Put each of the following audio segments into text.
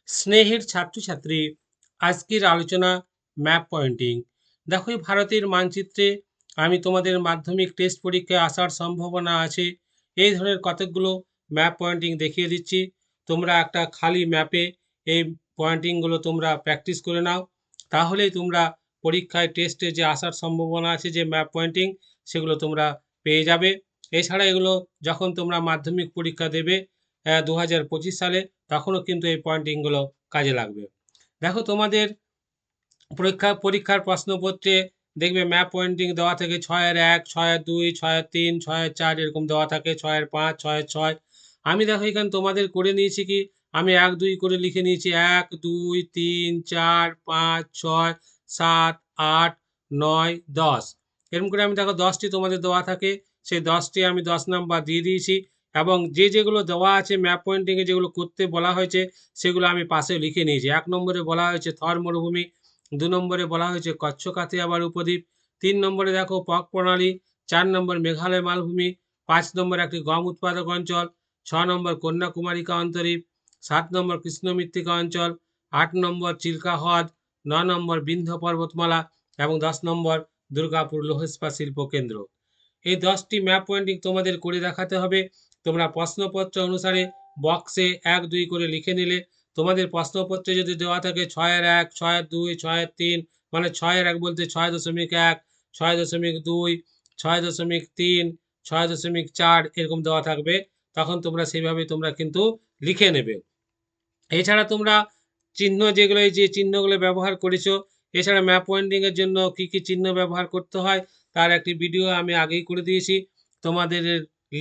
স্নেহের ছাত্রছাত্রী, আজকের আলোচনা ম্যাপ পয়েন্টিং। দেখো, এই ভারতের মানচিত্রে আমি তোমাদের মাধ্যমিক টেস্ট পরীক্ষায় আসার সম্ভাবনা আছে এই ধরনের কতকগুলো ম্যাপ পয়েন্টিং দেখিয়ে দিচ্ছি। তোমরা একটা খালি ম্যাপে এই পয়েন্টিংগুলো তোমরা প্র্যাকটিস করে নাও, তাহলেই তোমরা পরীক্ষায় টেস্টে যে আসার সম্ভাবনা আছে যে ম্যাপ পয়েন্টিং, সেগুলো তোমরা পেয়ে যাবে। এছাড়া এগুলো যখন তোমরা মাধ্যমিক পরীক্ষা দেবে 2025 সালে, তখনও কিন্তু এই পয়েন্টিংগুলো কাজে লাগবে। দেখো, তোমাদের পরীক্ষার প্রশ্নপত্রে দেখবে ম্যাপ পয়েন্টিং দেওয়া থাকে 6-1, 6-2, 6-3, 6-4 এরকম দেওয়া থাকে, 6-5, 6-6। আমি দেখো এখানে তোমাদের করে নিয়েছি কি, আমি 1-2 করে লিখে নিয়েছি, 1, 2, 3, 4, 5, 6, 7, 8, 9, 10। এরকম করে আমি দেখো 10টি তোমাদের দেওয়া থাকে, সেই 10টি আমি 10 নাম্বার দিয়ে দিয়েছি। এবং যেগুলো দেওয়া আছে ম্যাপ পয়েন্টিংয়ে, যেগুলো করতে বলা হয়েছে, সেগুলো আমি পাশে লিখে নিয়েছি। 1 নম্বরে বলা হয়েছে থর মরুভূমি, 2 নম্বরে বলা হয়েছে কচ্ছ কাথিয়াবাড় উপদ্বীপ, 3 নম্বরে দেখো পক প্রণালী, 4 নম্বর মেঘালয় মালভূমি, 5 নম্বর একটি গম উৎপাদক অঞ্চল, 6 নম্বর কন্যাকুমারিকা অন্তরীপ, 7 নম্বর কৃষ্ণ মৃত্তিকা অঞ্চল, 8 নম্বর চিল্কা হ্রদ, 9 নম্বর বিন্ধ্য পর্বতমালা এবং 10 নম্বর দুর্গাপুর লৌহ ইস্পাত শিল্প কেন্দ্র। এই 10টি ম্যাপ পয়েন্টিং তোমাদের করে দেখাতে হবে। তোমরা প্রশ্নপত্র অনুসারে বক্সে 1-2 করে লিখে নিলে, তোমাদের প্রশ্নপত্রে যদি দেওয়া থাকে 6-1, 6-2, 6-3, মানে 6-1 বলতে 6.1, 6.2, 6.3, 6.4 এরকম দেওয়া থাকবে, তখন তোমরা সেইভাবে তোমরা কিন্তু লিখে নেবে। এছাড়া তোমরা চিহ্ন, যেগুলো এই যে চিহ্নগুলো ব্যবহার করেছো, এছাড়া ম্যাপ পয়েন্টিংয়ের জন্য কি কি চিহ্ন ব্যবহার করতে হয় তার একটি ভিডিও আমি আগেই করে দিয়েছি, তোমাদের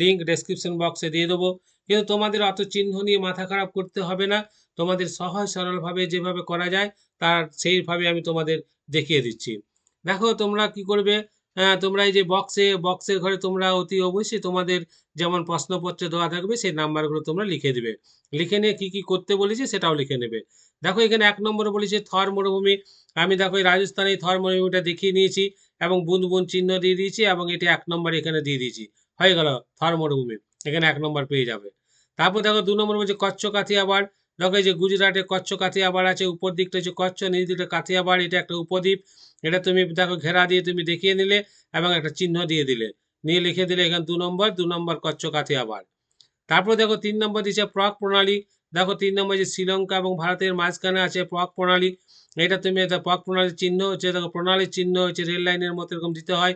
লিঙ্ক ডেসক্রিপশন বক্সে দিয়ে দেবো। কিন্তু তোমাদের অত চিহ্ন নিয়ে মাথা খারাপ করতে হবে না, তোমাদের সহজ সরলভাবে যেভাবে করা যায় তার সেইভাবে আমি তোমাদের দেখিয়ে দিচ্ছি। দেখো তোমরা কি করবে, তোমরা এই যে বক্সের ঘরে তোমরা অতি অবশ্যই তোমাদের যেমন প্রশ্নপত্রে দেওয়া থাকবে সেই নাম্বারগুলো তোমরা লিখে দিবে। লিখে নিয়ে কি কি করতে বলেছি সেটাও লিখে নেবে। দেখো এখানে 1 নম্বরে বলেছে থর মরুভূমি, আমি দেখো এই রাজস্থানে এই থর মরুভূমিটা দেখিয়ে নিয়েছি এবং বুঁদ বুঁদ চিহ্ন দিয়ে দিয়েছি এবং এটি 1 নম্বর এখানে দিয়ে দিয়েছি, হয়ে গেল থর মরুভূমি, এখানে 1 নম্বর পেয়ে যাবে। তারপর দেখো 2 নম্বর বলছে কচ্ছ কাথিয়াবাড়। দেখো এই যে গুজরাটে কচ্ছ কাথিয়াবাড় আছে, উপর দিকটা হচ্ছে কচ্ছ, নিচ দিকটা কাথিয়াবাড়, এটা একটা উপদ্বীপ। এটা তুমি দেখো ঘেরা দিয়ে তুমি দেখিয়ে নিলে এবং একটা চিহ্ন দিয়ে দিলে, নিয়ে লিখে দিলে এখানে 2 নম্বর কচ্ছ কাথিয়াবাড়। তারপর দেখো 3 নম্বর দিচ্ছে প্রক প্রণালী। দেখো 3 নম্বর যে শ্রীলঙ্কা এবং ভারতের মাঝখানে আছে প্রক প্রণালী, এটা তুমি প্রক প্রণালীর চিহ্ন হচ্ছে, দেখো প্রণালীর চিহ্ন হচ্ছে রেল লাইনের মতো এরকম দিতে হয়।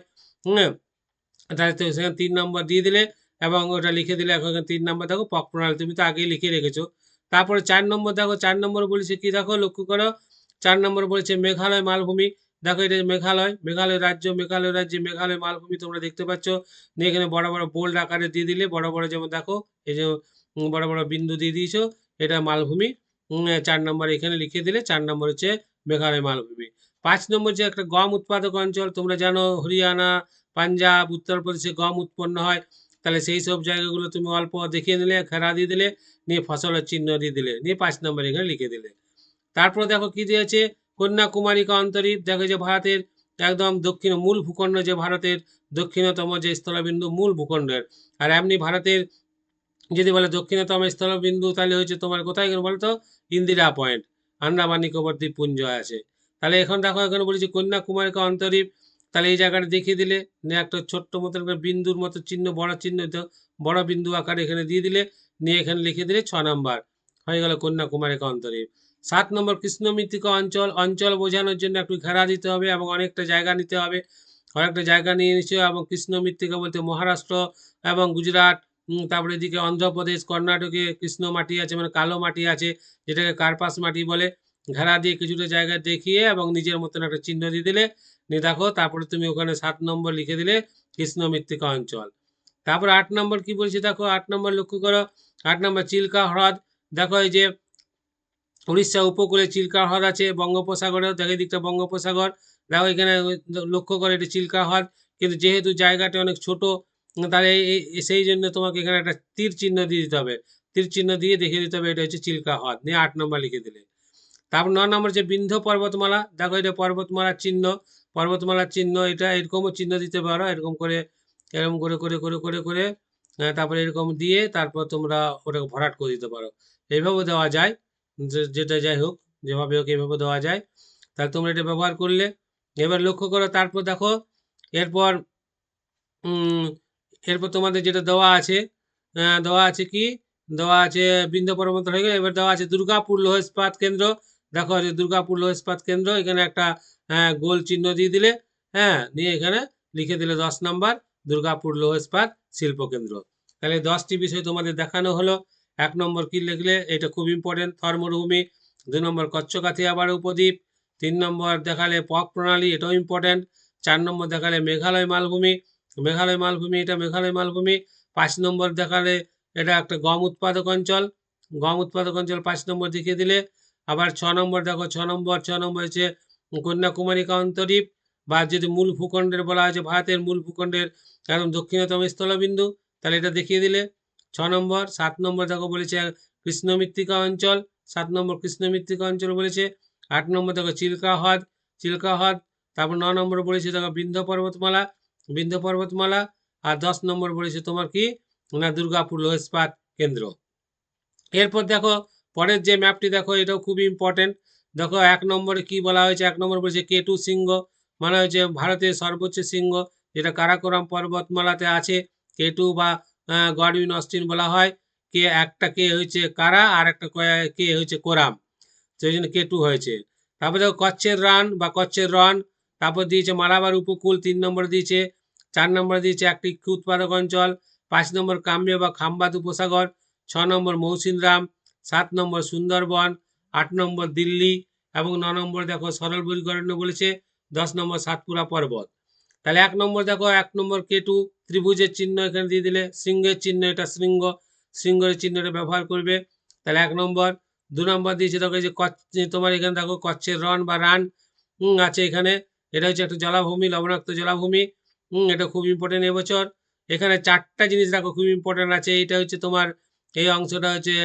তাহলে তো সেখানে 3 নম্বর দিয়ে দিলে এবং ওটা লিখে দিলে। এখন 3 নম্বর দেখো প্রক প্রণালী তুমি তো আগেই লিখে রেখেছো। তারপরে 4 নম্বর দেখো, 4 নম্বর বলেছে কি, দেখো লক্ষ্য করো, 4 নম্বর বলেছে মেঘালয় মালভূমি। দেখো এটা মেঘালয় রাজ্য, মেঘালয় রাজ্যে মেঘালয় মালভূমি তোমরা দেখতে পাচ্ছ। দিয়ে এখানে বড় বড় বোল্ড আকারে দিয়ে দিলে, বড় বড়, যেমন দেখো এই যে বড় বড় বিন্দু দিয়ে দিয়েছো, এটা মালভূমি। 4 নম্বর এখানে লিখে দিলে 4 নম্বর হচ্ছে মেঘালয় মালভূমি। 5 নম্বর যে একটা গম উৎপাদক অঞ্চল, তোমরা জানো হরিয়ানা, পাঞ্জাব, উত্তরপ্রদেশে গম উৎপন্ন হয়, তাহলে সেই সব জায়গাগুলো তুমি অল্প দেখিয়ে নিলে, ঘেরা দিয়ে দিলে, নিয়ে ফসলের চিহ্ন দিয়ে দিলে, নিয়ে 5 নম্বর এখানে লিখে দিলে। তারপর দেখো কি দিয়েছে, কন্যাকুমারিকা অন্তরীপ। দেখো যে ভারতের একদম দক্ষিণ মূল ভূখণ্ড, যে ভারতের দক্ষিণতম যে স্থলবিন্দু মূল ভূখণ্ডের। আর এমনি ভারতের যদি বলে দক্ষিণতম স্থলবিন্দু, তাহলে হচ্ছে তোমার কোথায় গেল বলতো, ইন্দিরা পয়েন্ট, আন্দামান নিকোবর দ্বীপপুঞ্জ আছে। তাহলে এখন দেখো এখানে বলেছি কন্যাকুমারিকা অন্তরীপ, তাহলে এই জায়গাটা দেখিয়ে দিলে, নিয়ে একটা ছোট্ট মতন একটা বিন্দুর মতো চিহ্ন, বড় চিহ্ন তো, বড় বিন্দু আকারে এখানে দিয়ে দিলে, নিয়ে এখানে লিখে দিলে 6 নম্বর হয়ে গেল কন্যাকুমারিকা অন্তরীপ। 7 নম্বর কৃষ্ণ মৃত্তিকা অঞ্চল। অঞ্চল বোঝানোর জন্য একটু ঘেরা দিতে হবে এবং অনেকটা জায়গা নিতে হবে, অনেকটা জায়গা নিয়ে নিচ্ছে। এবং কৃষ্ণ মৃত্তিকা বলতে মহারাষ্ট্র এবং গুজরাট, তারপরে এদিকে অন্ধ্রপ্রদেশ, কর্ণাটকে কৃষ্ণ মাটি আছে, মানে কালো মাটি আছে, যেটাকে কার্পাস মাটি বলে। ঘেরা দিয়ে কিছুটা জায়গা দেখিয়ে এবং নিজের মতন একটা চিহ্ন দিয়ে দিলে, নিয়ে দেখো তারপরে তুমি ওখানে 7 নম্বর লিখে দিলে কৃষ্ণ মৃত্তিকা অঞ্চল। তারপর 8 নম্বর কি বলছি, দেখো 8 নম্বর লক্ষ্য করো, 8 নম্বর চিল্কা হ্রদ। দেখো এই যে উড়িষ্যা উপকূলে চিল্কা হ্রদ আছে, বঙ্গোপসাগরেও দেখো দিকটা বঙ্গোপসাগর। দেখো এখানে লক্ষ্য করে এটি চিল্কা হ্রদ, কিন্তু যেহেতু জায়গাটা অনেক ছোট, তাহলে সেই জন্য তোমাকে এখানে একটা তীর চিহ্ন দিয়ে দিতে হবে, তীর চিহ্ন দিয়ে দেখিয়ে দিতে হবে এটা হচ্ছে চিল্কা হ্রদ, নিয়ে 8 নম্বর লিখে দিলে। তারপর 9 নম্বর যে বিন্ধ্য পর্বতমালা। দেখো এটা পর্বতমালার চিহ্ন, পর্বতমালার চিহ্ন, এটা এরকমও চিহ্ন দিতে পারো, এরকম করে, এরকম করে করে করে করে করে তারপরে এরকম দিয়ে তারপর তোমরা ওটাকে ভরাট করে দিতে পারো, এইভাবেও দেওয়া যায়। যেটা যাই হোক, যেভাবে হোক এভাবে দেওয়া যায়। তাহলে তোমরা এটা ব্যবহার করলে। এবার লক্ষ্য করো, তারপর দেখো এরপর এরপর তোমাদের যেটা দেওয়া আছে, দেওয়া আছে কি, দেওয়া আছে বিন্ধ্য পর্বত হয়ে গেল। এবার দেওয়া আছে দুর্গাপুর লৌহ ইস্পাত কেন্দ্র। দেখো যে দুর্গাপুর লৌহ ইস্পাত কেন্দ্র, এখানে একটা গোল চিহ্ন দিয়ে দিলে, দিয়ে এখানে লিখে দিলে 10 নম্বর দুর্গাপুর লৌহ ইস্পাত শিল্প কেন্দ্র। তাহলে 10টি বিষয় তোমাদের দেখানো হলো। 1 নম্বর কি লিখলে, এটা খুব ইম্পর্টেন্ট, থর মরুভূমি। 2 নম্বর কচ্ছ কাথিয়াবাড় উপদ্বীপ। 3 নম্বর দেখালে পক প্রণালী, এটাও ইম্পর্টেন্ট। 4 নম্বর দেখালে মেঘালয় মালভূমি, মেঘালয় মালভূমি, এটা মেঘালয় মালভূমি। 5 নম্বর দেখালে এটা একটা গম উৎপাদক অঞ্চল, গম উৎপাদক অঞ্চল 5 নম্বর দেখিয়ে দিলে। আবার 6 নম্বর দেখো, 6 নম্বর হচ্ছে কন্যাকুমারিকা অন্তরীপ, বা যদি মূল ভূখণ্ডের বলা হয়েছে ভারতের মূল ভূখণ্ডের একদম দক্ষিণতম স্থলবিন্দু, তাহলে এটা দেখিয়ে দিলে 6 নম্বর। 7 নম্বর দেখো বলেছে কৃষ্ণ মৃত্তিকা অঞ্চল, 7 নম্বর কৃষ্ণ মৃত্তিকা অঞ্চল বলেছে। 8 নম্বর দেখো চিল্কা হ্রদ, চিল্কা হ্রদ। তারপর 9 নম্বর বলেছে দেখো বিন্ধ্য পর্বতমালা, বিন্ধ্য পর্বতমালা। আর 10 নম্বর বলেছে তোমার কি না দুর্গাপুর লৌহ ইস্পাত কেন্দ্র। এরপর দেখো পরের যে ম্যাপটি দেখো, এটাও খুবই ইম্পর্টেন্ট। দেখো 1 নম্বরে কি বলা হয়েছে, 1 নম্বর বলেছে K2 শৃঙ্গ, মানে হচ্ছে ভারতের সর্বোচ্চ শৃঙ্গ, যেটা কারাকোরাম পর্বতমালাতে আছে। K2 বা গডউইন অস্টিন বলা হয়। একটা কে হয়েছে কারা, আর একটা কে হয়েছে কোরাম, সেই জন্য K2 হয়েছে। তারপর দেখো কচ্ছের রান বা কচ্ছের রন, তারপর দিয়েছে মালাবার উপকূল 3 নম্বর দিয়েছে। 4 নম্বর দিয়েছে একটি উৎপাদক অঞ্চল। 5 নম্বর কাম্য বা খাম্বাত উপসাগর। 6 নম্বর মৌসিনরাম। 7 নম্বর সুন্দরবন। 8 নম্বর দিল্লি। এবং 9 নম্বর দেখো সরল বৈকরণ্য বলেছে। 10 নম্বর সাতপুরা পর্বত। তাহলে 1 নম্বর দেখো, 1 নম্বর K2 ত্রিভুজের চিহ্ন এখানে দিয়ে দিলে, সিংহের চিহ্ন, এটা শৃঙ্গ, শৃঙ্গের চিহ্নটা ব্যবহার করবে। তাহলে 1 নম্বর। 2 নম্বর দিয়েছে দেখো যে তোমার এখানে দেখো কচ্ছের রন বা রান আছে এখানে, এটা হচ্ছে একটা জলাভূমি, লবণাক্ত জলাভূমি। এটা খুব ইম্পর্টেন্ট এবছর। এখানে 4টা জিনিস দেখো খুব ইম্পর্টেন্ট আছে। এটা হচ্ছে তোমার এই অংশটা হচ্ছে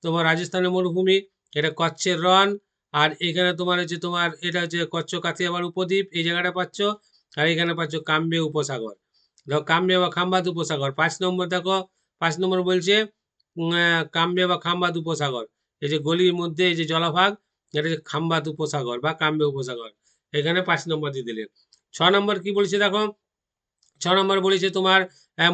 তোমার রাজস্থানের মরুভূমি, এটা কচ্ছের রন। আর এখানে তোমার হচ্ছে তোমার এটা হচ্ছে কচ্ছ কাথিয়াবাড় উপদ্বীপ, এই জায়গাটা পাচ্ছ। আর এখানে পাচ্ছ কাম্য উপসাগর, দেখো কাম্য বা খাম্বাত উপসাগর। 5 নম্বর দেখো, 5 নম্বর বলছে কাম্য বা খাম্বাত উপসাগর, এই যে গলির মধ্যে এই যে জলভাগ, এটা হচ্ছে খাম্বাত উপসাগর বা কাম্য উপসাগর, এখানে 5 নম্বর দিয়ে দিলে। 6 নম্বর কি বলছে দেখো, 6 নম্বর বলেছে তোমার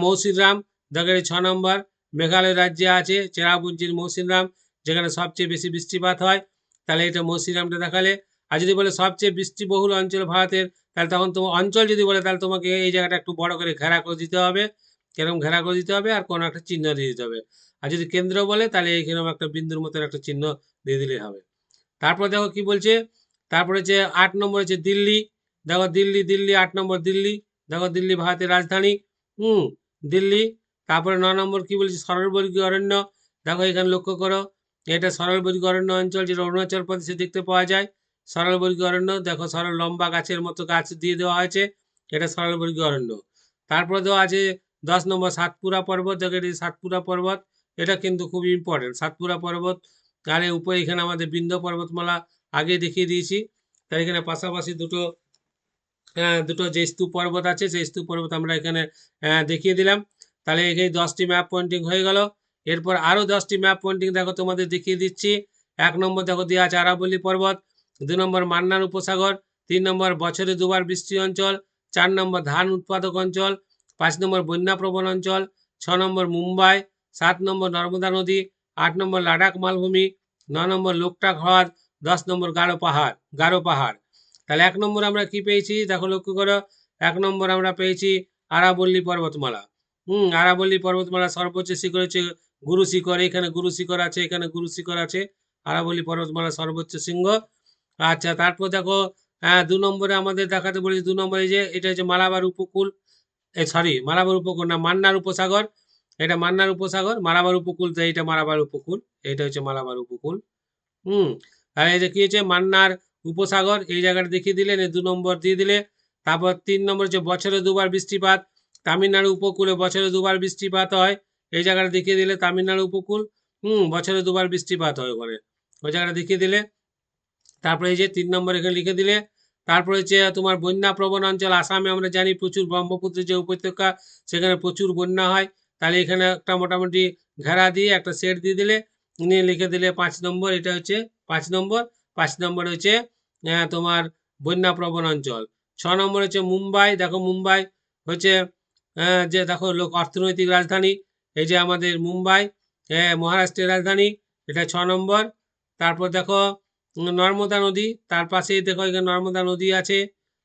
মৌসিনরাম। দেখো 6 নম্বর মেঘালয় রাজ্যে আছে চেরাপুঞ্জির মৌসিনরাম, যেখানে সবচেয়ে বেশি বৃষ্টিপাত হয়। তাহলে এটা মৌসিনরামটা দেখালে। আর যদি বলে সবচেয়ে বৃষ্টিবহুল অঞ্চল ভারতের, তাহলে তখন তোমার অঞ্চল যদি বলে, তাহলে তোমাকে এই জায়গাটা একটু বড় করে ঘেরা করে দিতে হবে, এরকম ঘেরা করে দিতে হবে, আর কোনো একটা চিহ্ন দিয়ে দিতে হবে। আর যদি কেন্দ্র বলে, তাহলে এইখানে একটা বিন্দুর মতন একটা চিহ্ন দিয়ে দিলেই হবে। তারপর দেখো কি বলছে, তারপরে হচ্ছে 8 নম্বর হচ্ছে দিল্লি। দেখো দিল্লি, দিল্লি 8 নম্বর দিল্লি, দেখো দিল্লি ভারতের রাজধানী, দিল্লি। তারপরে 9 নম্বর কি বলছে সরলবর্গীয় অরণ্য। দেখো এখানে লক্ষ্য করো, এটা সরলবর্গীয় অরণ্য অঞ্চল, যেটা অরুণাচল প্রদেশে দেখতে পাওয়া যায়। সরলবর্গীয় অরণ্য দেখো, সরল লম্বা গাছের মতো গাছ দিয়ে দেওয়া হয়েছে, এটা সরলবর্গীয় অরণ্য। তারপরে দেওয়া আছে 10 নম্বর সাতপুরা পর্বত। দেখো এটি সাতপুরা পর্বত, এটা কিন্তু খুব ইম্পর্টেন্ট সাতপুরা পর্বত। আর এর উপরে এখানে আমাদের বিন্ধ্য পর্বতমালা আগে দেখিয়ে দিয়েছি। তার এখানে পাশাপাশি দুটো যে স্তূপ পর্বত আছে, সেই স্তূপ পর্বত আমরা এখানে দেখিয়ে দিলাম। তাহলে এই 10টি ম্যাপ পয়েন্টিং হয়ে গেল। এরপর আরও 10টি ম্যাপ পয়েন্টিং দেখো তোমাদের দেখিয়ে দিচ্ছি। 1 নম্বর দেখো দেওয়া আছে আরাবল্লী পর্বত। 2 নম্বর মান্নার উপসাগর। 3 নম্বর বছরে দুবার বৃষ্টি অঞ্চল। 4 নম্বর ধান উৎপাদক অঞ্চল। 5 নম্বর বন্যাপ্রবণ অঞ্চল। 6 নম্বর মুম্বাই। 7 নম্বর নর্মদা নদী। 8 নম্বর লাদাখ মালভূমি। 9 নম্বর লোকটাক হ্রদ। 10 নম্বর গারো পাহাড়, গারো পাহাড়। তাহলে 1 নম্বর আমরা কি পেয়েছি দেখো, লক্ষ্য করো। 1 নম্বর আমরা পেয়েছি আরাবল্লী পর্বতমালা। আরাবল্লী পর্বতমালা সর্বোচ্চ শিখর হচ্ছে গুরু শিখর, এখানে গুরু শিখর আছে, এখানে গুরু শিখর আছে। আরাবল্লী পর্বতমালা সর্বোচ্চ শৃঙ্গ। আচ্ছা, তারপর দেখো 2 নম্বরে আমাদের দেখাতে বলেছি, 2 নম্বরে যে এটা হচ্ছে মালাবার উপকূল, মালাবার উপকূল না, মান্নার উপসাগর। এটা মান্নার উপসাগর, মালাবার উপকূল, তো এইটা মালাবার উপকূল, এটা হচ্ছে মালাবার উপকূল। আর এই যে কি হচ্ছে মান্নার উপসাগর, এই জায়গাটা দেখিয়ে দিলেন, 2 নম্বর দিয়ে দিলে। তারপর 3 নম্বর হচ্ছে বছরে দুবার বৃষ্টিপাত। তামিলনাড়ু উপকূলে বছরে দুবার বৃষ্টিপাত হয়, এই জায়গাটা দেখিয়ে দিলে তামিলনাড়ু উপকূল। বছরে দুবার বৃষ্টিপাত হয় ওখানে, ওই জায়গাটা দেখিয়ে দিলে। তারপরে এই যে 3 নম্বর এখানে লিখে দিলে। তারপরে হচ্ছে তোমার বন্যা প্রবণ অঞ্চল, আসামে আমরা জানি প্রচুর ব্রহ্মপুত্রের যে উপত্যকা, সেখানে প্রচুর বন্যা হয়। তাহলে এখানে একটা মোটামুটি ঘেরা দিয়ে একটা সেট দিয়ে দিলে, নিয়ে লিখে দিলে 5 নম্বর, এটা হচ্ছে 5 নম্বর। 5 নম্বর হচ্ছে তোমার বন্যাপ্রবণ অঞ্চল। 6 নম্বর হচ্ছে মুম্বাই। দেখো মুম্বাই হচ্ছে যে দেখো অর্থনৈতিক রাজধানী, এই যে আমাদের মুম্বাই মহারাষ্ট্রের রাজধানী, এটা 6 নম্বর। তারপর দেখো নর্মদা নদী, তার পাশেই দেখো এখানে নর্মদা নদী আছে,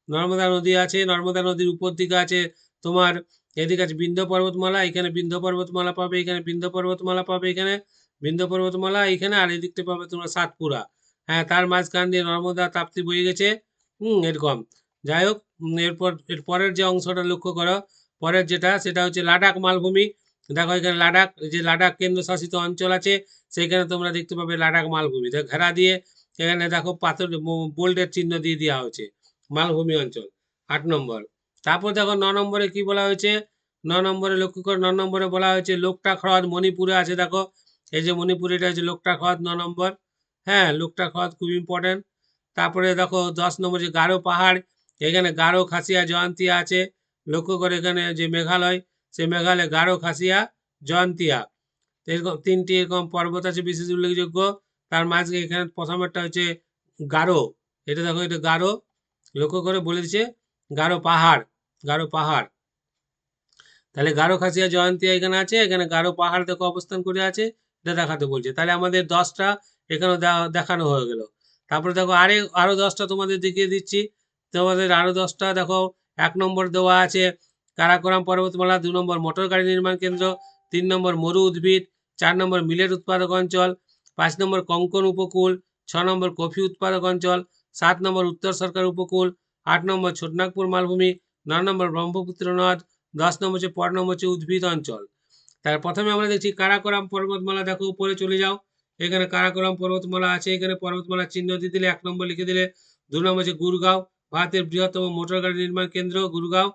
নর্মদা নদী আছে, নর্মদা নদীর উপর দিকে আছে তোমার এদিকে আছে বিন্ধ্য পর্বতমালা, এখানে বিন্ধ্য পর্বতমালা পাবে, এখানে বিন্ধ্য পর্বতমালা পাবে, এখানে বিন্ধ্য পর্বতমালা এখানে, আর এদিকটা পাবে তোমরা সাতপুরা। হ্যাঁ, তার মাঝখান দিয়ে নর্মদা তাপ্তি বয়ে গেছে। এরকম। যাই হোক, এর পরের যে অংশটা লক্ষ্য করো, পরের যেটা সেটা হচ্ছে লাদাখ মালভূমি। দেখো এখানে লাদাখ, যে লাদাখ কেন্দ্রশাসিত অঞ্চল আছে, সেইখানে তোমরা দেখতে পাবে লাদাখ মালভূমি ঘেরা দিয়ে, এখানে দেখো পাথর বোল্ডের চিহ্ন দিয়ে দেওয়া হয়েছে, মালভূমি অঞ্চল। 8 নম্বর। তারপর দেখো 9 নম্বরে কি বলা হয়েছে, 9 নম্বরে লক্ষ্য করো, 9 নম্বরে বলা হয়েছে লোকটাক হ্রদ মণিপুরে আছে। দেখো এই যে মণিপুরে, এটা হচ্ছে লোকটাক হ্রদ 9 নম্বর। হ্যাঁ, লোকটাক হ্রদ খুব ইম্পর্টেন্ট। তারপরে দেখো 10 নম্বর যে গারো পাহাড়, এখানে গারো খাসিয়া জয়ন্তিয়া আছে। লক্ষ্য করে এখানে যে মেঘালয়, সেই মেঘালয় গারো খাসিয়া জয়ন্তিয়া, এরকম 3টি এরকম পর্বত আছে বিশেষ উল্লেখযোগ্য। তার মাঝে এখানে প্রথমেরটা হচ্ছে গারো, এটা দেখো এটা গারো, লক্ষ্য করে বলে দিচ্ছে গারো পাহাড়, গারো পাহাড়। তাহলে গারো খাসিয়া জয়ন্তিয়া এখানে আছে, এখানে গারো পাহাড় দেখো অবস্থান করে আছে, এটা দেখাতে বলছে। তাহলে আমাদের 10টা এখানে দেখানো হয়ে গেল। তারপরে দেখো আরো 10টা তোমাদের দেখিয়ে দিচ্ছি। তোমাদের আরো 10টা দেখো, 1 নম্বর দেওয়া আছে কারাকোরাম পর্বতমালা, 2 নম্বর মোটর গাড়ি নির্মাণ কেন্দ্র, 3 নম্বর মরু উদ্ভিদ, 4 নম্বর মিলেট উৎপাদক অঞ্চল, 5 নম্বর কঙ্কন উপকূল, 6 নম্বর কফি উৎপাদক অঞ্চল, 7 নম্বর উত্তর সরকার উপকূল, 8 নম্বর ছোটনাগপুর মালভূমি, 9 নম্বর ব্রহ্মপুত্র নদ, 10 নম্বর হচ্ছে হচ্ছে উদ্ভিদ অঞ্চল। তার প্রথমে আমরা দেখছি কারাকোরাম পর্বতমালা। দেখো উপরে চলে যাও, এখানে কারাকোরাম পর্বতমালা আছে, এখানে পর্বতমালার চিহ্ন দিয়ে দিলে 1 নম্বর লিখে দিলে। 2 নম্বর হচ্ছে গুরগাঁও, ভারতের বৃহত্তম মোটর গাড়ি নির্মাণ কেন্দ্র গুরগাঁও।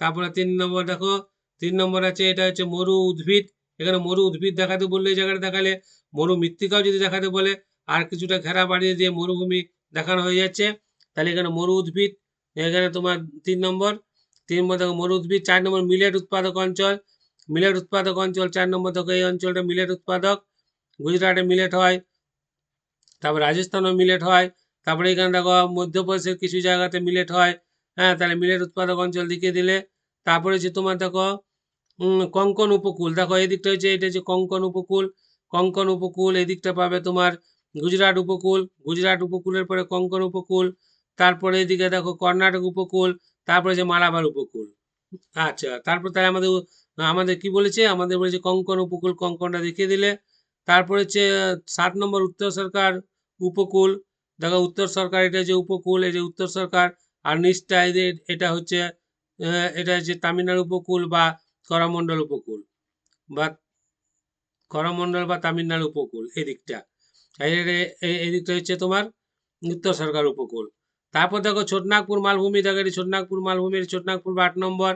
তারপরে 3 নম্বর দেখো, 3 নম্বর আছে এটা হচ্ছে মরু উদ্ভিদ, এখানে মরু উদ্ভিদ দেখাতে বললে এই জায়গাটা দেখালে, মরু মৃত্তিকাও যদি দেখাতে বলে আর কিছুটা ঘেরা বাড়িয়ে দিয়ে মরুভূমি দেখানো হয়ে যাচ্ছে। তাহলে এখানে মরু উদ্ভিদ, এখানে তোমার 3 নম্বর, 3 নম্বর দেখো মরু উদ্ভিদ। 4 নম্বর মিলেট উৎপাদক অঞ্চল, মিলেট উৎপাদক অঞ্চল 4 নম্বর দেখো, এই অঞ্চলটা মিলেট উৎপাদক, গুজরাটে মিলেট হয়, তারপর রাজস্থানেও মিলেট হয়, তারপরে এখানে দেখো মধ্যপ্রদেশের কিছু জায়গাতে মিলেট হয়। হ্যাঁ, তাহলে মিলেট উৎপাদক অঞ্চল দেখিয়ে দিলে। তারপরে হচ্ছে তোমার দেখো কঙ্কন উপকূল, দেখো এই দিকটা হচ্ছে, এটা হচ্ছে কঙ্কন উপকূল, কঙ্কন উপকূল এই দিকটা পাবে তোমার গুজরাট উপকূল, গুজরাট উপকূলের পরে কঙ্কন উপকূল, তারপরে এদিকে দেখো কর্ণাটক উপকূল, তারপরে যে মালাবার উপকূল। আচ্ছা, তারপর তাহলে আমাদের আমাদের কি বলেছে, আমাদের বলেছে কঙ্কন উপকূল, কঙ্কনটা দেখিয়ে দিলে। তারপরে হচ্ছে 7 নম্বর উত্তর সরকার উপকূল, দেখো উত্তর সরকার এটা যে উপকূল, এই যে উত্তর সরকার, আর নিচটা এদের এটা হচ্ছে এটা হচ্ছে তামিলনাড়ু উপকূল বা করমণ্ডল উপকূল, বা করমণ্ডল বা তামিলনাড়ু উপকূল এদিকটা, এদিকটা হচ্ছে তোমার উত্তর সরকার উপকূল। তারপর দেখো ছোটনাগপুর মালভূমি, দেখো এটি ছোটনাগপুর মালভূমির ছোটনাগপুর 8 নম্বর।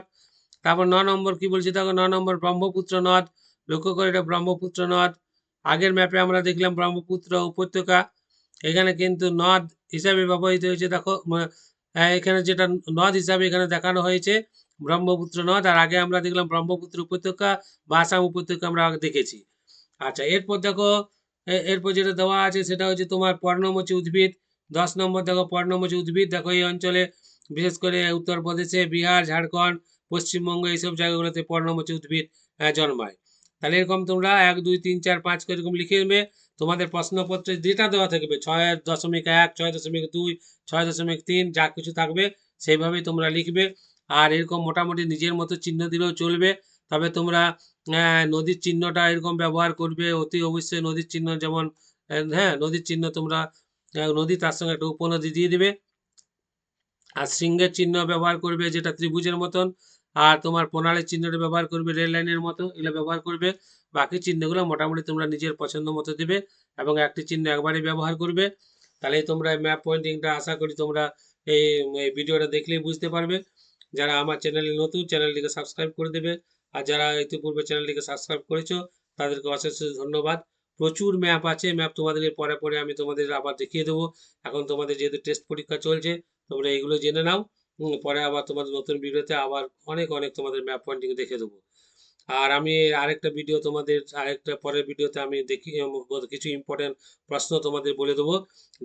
তারপর 9 নম্বর কি বলছি দেখো, 9 নম্বর ব্রহ্মপুত্র নদ, লক্ষ্য করে এটা ব্রহ্মপুত্র নদ। আগের ম্যাপে আমরা দেখলাম ব্রহ্মপুত্র উপত্যকা, এখানে কিন্তু নদ হিসাবে ব্যবহৃত হয়েছে। দেখো এখানে যেটা নদ হিসাবে এখানে দেখানো হয়েছে ব্রহ্মপুত্র নদ, আর আগে আমরা দেখলাম ব্রহ্মপুত্র উপত্যকা বা আসাম উপত্যকা আমরা আগে দেখেছি। আচ্ছা, এরপর দেখো এরপর যেটা দেওয়া আছে সেটা হচ্ছে তোমার পর্ণমোচী উদ্ভিদ। 10 নম্বর দেখো পর্ণমোচী উদ্ভিদ, দেখো এই অঞ্চলে বিশেষ করে উত্তরপ্রদেশে, বিহার, ঝাড়খণ্ড, পশ্চিমবঙ্গ এইসব জায়গাগুলোতে পর্ণমোচী উদ্ভিদ জন্মায়। তাহলে এরকম তোমরা 1, 2, 3, 4, 5 করে এরকম লিখে নেবে। তোমাদের প্রশ্নপত্রে যেটা দেওয়া থাকবে 6.1, 6.2, 6.3 যা কিছু থাকবে সেইভাবেই তোমরা লিখবে। আর এরকম মোটামুটি নিজের মতো চিহ্ন দিলেও চলবে, তবে তোমরা নদীর চিহ্নটা এরকম ব্যবহার করবে অতি অবশ্যই। নদীর চিহ্ন যেমন হ্যাঁ, নদীর চিহ্ন তোমরা নদী তার সঙ্গে একটা উপনদী দিয়ে দিবে। আর সিংহের চিহ্ন ব্যবহার করবে যেটা ত্রিভুজের মতন, আর তোমার প্রণালীর চিহ্নটা ব্যবহার করবে রেল লাইনের মতো, এগুলো ব্যবহার করবে। বাকি চিহ্নগুলো মোটামুটি তোমরা নিজের পছন্দ মতো দেবে এবং একটি চিহ্ন একবারই ব্যবহার করবে। তাহলে তোমরা ম্যাপ পয়েন্টিংটা আশা করি তোমরা এই ভিডিওটা দেখলেই বুঝতে পারবে। যারা আমার চ্যানেলে নতুন, চ্যানেলটিকে সাবস্ক্রাইব করে দেবে, আর যারা ইতিপূর্বে চ্যানেলটিকে সাবস্ক্রাইব করেছো তাদেরকে অশেষ ধন্যবাদ। প্রচুর ম্যাপ আছে, ম্যাপ তোমাদের পরে পরে আমি তোমাদের আবার দেখিয়ে দেবো। এখন তোমাদের যেহেতু টেস্ট পরীক্ষা চলছে, তোমরা এইগুলো জেনে নাও। পরে আবার তোমাদের নতুন ভিডিওতে আবার অনেক অনেক তোমাদের ম্যাপ পয়েন্টিং দেখে দেবো। আর আমি আরেকটা ভিডিও তোমাদের আরেকটা পরের ভিডিওতে আমি দেখি কিছু ইম্পর্টেন্ট প্রশ্ন তোমাদের বলে দেবো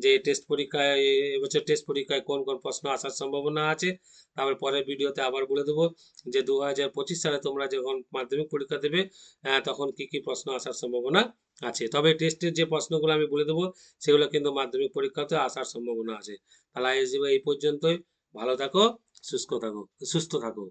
যে টেস্ট পরীক্ষায় এবছর টেস্ট পরীক্ষায় কোন কোন প্রশ্ন আসার সম্ভাবনা আছে। তারপর পরের ভিডিওতে আবার বলে দেবো যে 2025 সালে তোমরা যখন মাধ্যমিক পরীক্ষা দেবে তখন কি কি প্রশ্ন আসার সম্ভাবনা আছে। তবে টেস্টের যে প্রশ্নগুলো আমি বলে দেবো সেগুলো কিন্তু মাধ্যমিক পরীক্ষাতে আসার সম্ভাবনা আছে। তাহলে আজ এই পর্যন্তই। ভালো থাকো, সুস্থ থাকো।